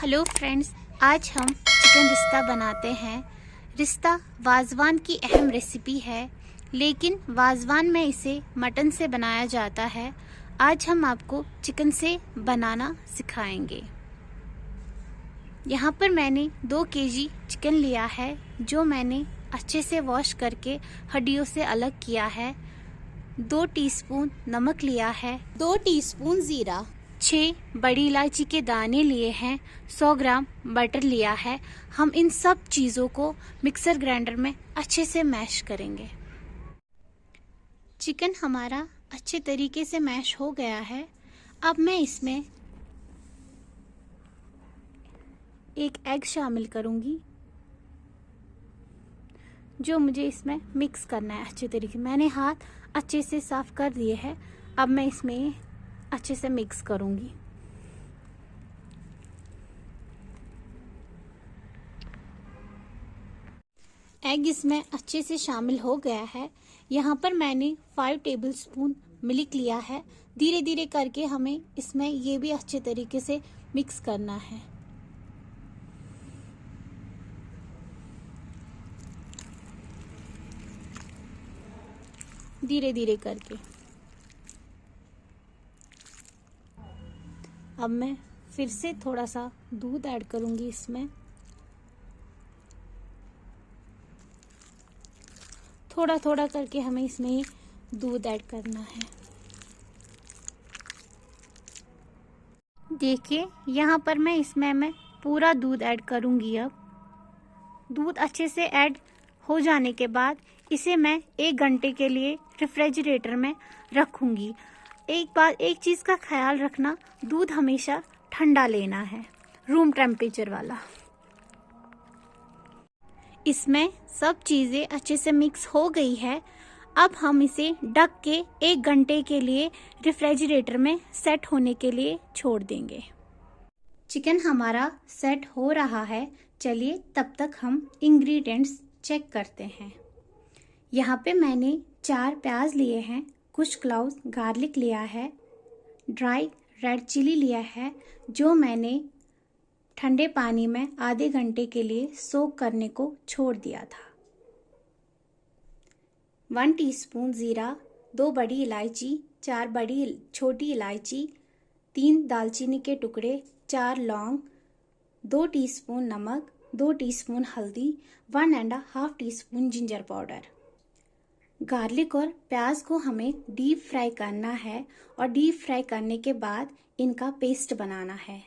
Hello friends, आज हम chicken रिश्ता बनाते हैं। रिश्ता वाजवान की अहम रेसिपी है, लेकिन वाजवान में इसे मटन से बनाया जाता है। आज हम आपको चिकन से बनाना सिखाएंगे। यहाँ पर मैंने 2 केजी चिकन लिया है, जो मैंने अच्छे से वॉश करके हड्डियों से अलग किया है। 2 टीस्पून नमक लिया है, 2 टीस्पून जीरा, 6 बड़ी इलायची के दाने लिए हैं, 100 ग्राम बटर लिया है। हम इन सब चीज़ों को मिक्सर ग्राइंडर में अच्छे से मैश करेंगे। चिकन हमारा अच्छे तरीके से मैश हो गया है। अब मैं इसमें एक एग शामिल करूंगी, जो मुझे इसमें मिक्स करना है अच्छे तरीके। मैंने हाथ अच्छे से साफ कर दिए हैं। अब मैं इसमें अच्छे से मिक्स करूंगी। एग इसमें अच्छे से शामिल हो गया है। यहाँ पर मैंने 5 टेबलस्पून मिल्क लिया है। धीरे धीरे करके हमें इसमें ये भी अच्छे तरीके से मिक्स करना है। धीरे धीरे करके। अब मैं फिर से थोड़ा सा दूध ऐड करूंगी इसमें। थोड़ा थोड़ा करके हमें इसमें दूध ऐड करना है। देखिए, यहाँ पर मैं पूरा दूध ऐड करूंगी। अब दूध अच्छे से ऐड हो जाने के बाद इसे मैं 1 घंटे के लिए रेफ्रिजरेटर में रखूंगी। एक चीज़ का ख्याल रखना, दूध हमेशा ठंडा लेना है, रूम टेम्परेचर वाला। इसमें सब चीज़ें अच्छे से मिक्स हो गई है। अब हम इसे ढक के 1 घंटे के लिए रेफ्रिजरेटर में सेट होने के लिए छोड़ देंगे। चिकन हमारा सेट हो रहा है। चलिए तब तक हम इंग्रेडिएंट्स चेक करते हैं। यहाँ पे मैंने 4 प्याज लिए हैं, कुछ क्लाउज गार्लिक लिया है, ड्राई रेड चिली लिया है, जो मैंने ठंडे पानी में आधे घंटे के लिए सोक करने को छोड़ दिया था। 1 टीस्पून जीरा, 2 बड़ी इलायची, 4 छोटी इलायची, 3 दालचीनी के टुकड़े, 4 लौंग, 2 टीस्पून नमक, 2 टीस्पून हल्दी, 1.5 टीस्पून जिंजर पाउडर। गार्लिक और प्याज को हमें डीप फ्राई करना है और डीप फ्राई करने के बाद इनका पेस्ट बनाना है।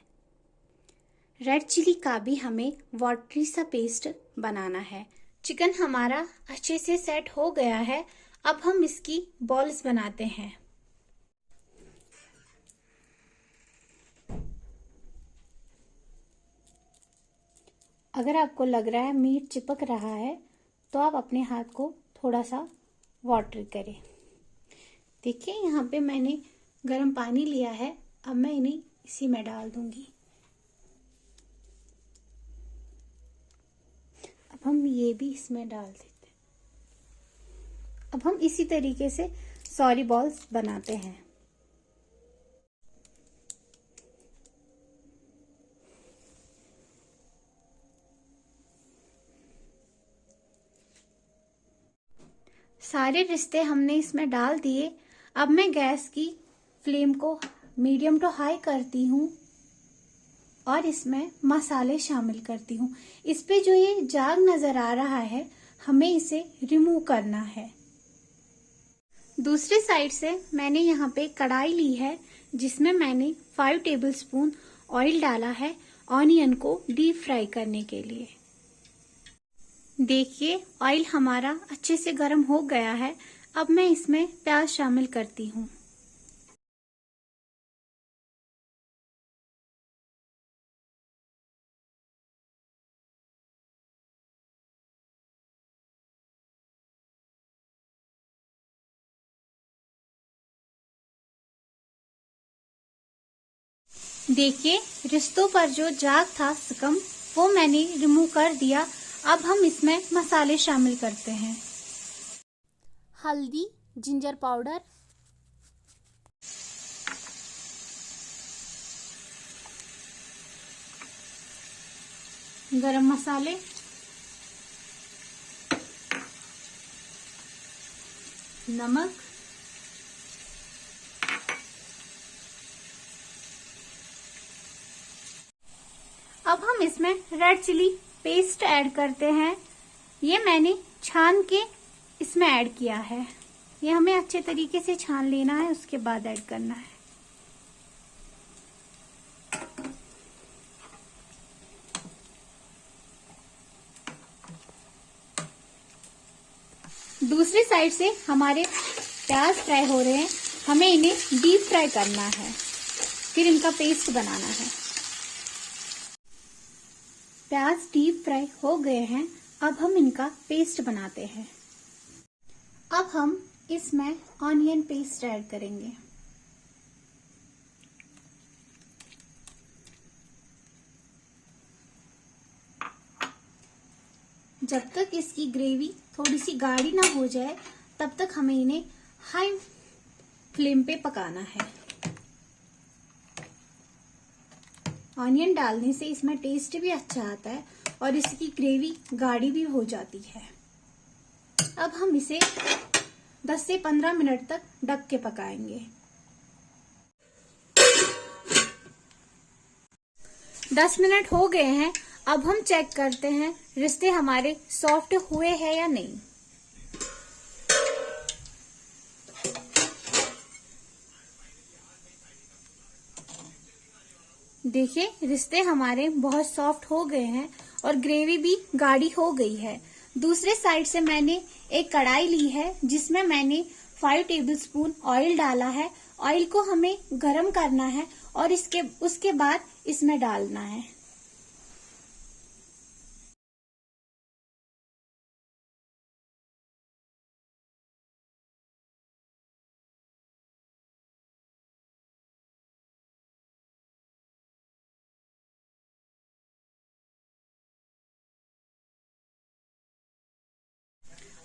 रेड चिली का भी हमें वाटरी सा पेस्ट बनाना है। चिकन हमारा अच्छे से सेट हो गया है। अब हम इसकी बॉल्स बनाते हैं। अगर आपको लग रहा है मीट चिपक रहा है, तो आप अपने हाथ को थोड़ा सा वाटर करें। देखिए, यहाँ पे मैंने गर्म पानी लिया है। अब मैं इन्हें इसी में डाल दूंगी। अब हम ये भी इसमें डाल देते हैं। अब हम इसी तरीके से सॉरी बॉल्स बनाते हैं। सारे रिश्ते हमने इसमें डाल दिए। अब मैं गैस की फ्लेम को मीडियम टू हाई करती हूँ और इसमें मसाले शामिल करती हूँ। इस पे जो ये जाग नजर आ रहा है, हमें इसे रिमूव करना है। दूसरी साइड से मैंने यहाँ पे कढ़ाई ली है, जिसमें मैंने 5 टेबलस्पून ऑयल डाला है ऑनियन को डीप फ्राई करने के लिए। देखिए, ऑयल हमारा अच्छे से गर्म हो गया है। अब मैं इसमें प्याज शामिल करती हूँ। देखिए, रिश्तों पर जो जाग था सिकम, वो मैंने रिमूव कर दिया। अब हम इसमें मसाले शामिल करते हैं। हल्दी, जिंजर पाउडर, गरम मसाले, नमक, अब हम इसमें रेड चिली पेस्ट ऐड करते हैं। ये मैंने छान के इसमें ऐड किया है। ये हमें अच्छे तरीके से छान लेना है, उसके बाद ऐड करना है। दूसरी साइड से हमारे प्याज फ्राई हो रहे हैं, हमें इन्हें डीप फ्राई करना है, फिर इनका पेस्ट बनाना है। प्याज डीप फ्राई हो गए हैं, अब हम इनका पेस्ट बनाते हैं। अब हम इसमें ऑनियन पेस्ट ऐड करेंगे। जब तक इसकी ग्रेवी थोड़ी सी गाढ़ी ना हो जाए तब तक हमें इन्हें हाई फ्लेम पे पकाना है। ऑनियन डालने से इसमें टेस्ट भी अच्छा आता है और इसकी ग्रेवी गाढ़ी भी हो जाती है। अब हम इसे 10 से 15 मिनट तक ढक के पकाएंगे। 10 मिनट हो गए हैं, अब हम चेक करते हैं रिश्ते हमारे सॉफ्ट हुए हैं या नहीं। देखिए, रिश्ते हमारे बहुत सॉफ्ट हो गए हैं और ग्रेवी भी गाढ़ी हो गई है। दूसरे साइड से मैंने एक कढ़ाई ली है जिसमें मैंने 5 टेबलस्पून ऑयल डाला है। ऑयल को हमें गरम करना है और उसके बाद इसमें डालना है।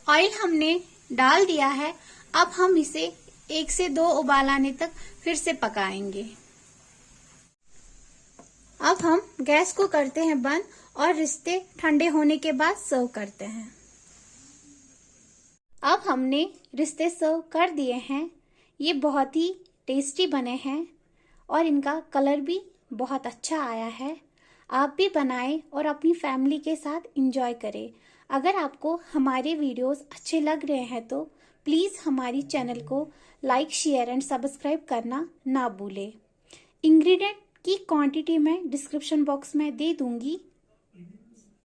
ऑयल हमने डाल दिया है, अब हम इसे 1 से 2 उबाल आने तक फिर से पकाएंगे। अब हम गैस को करते हैं बंद और रिश्ते ठंडे होने के बाद सर्व करते हैं। अब हमने रिश्ते सर्व कर दिए हैं। ये बहुत ही टेस्टी बने हैं और इनका कलर भी बहुत अच्छा आया है। आप भी बनाएं और अपनी फैमिली के साथ एंजॉय करें। अगर आपको हमारे वीडियोस अच्छे लग रहे हैं तो प्लीज़ हमारी चैनल को लाइक, शेयर एंड सब्सक्राइब करना ना भूलें। इंग्रेडिएंट की क्वांटिटी मैं डिस्क्रिप्शन बॉक्स में दे दूंगी।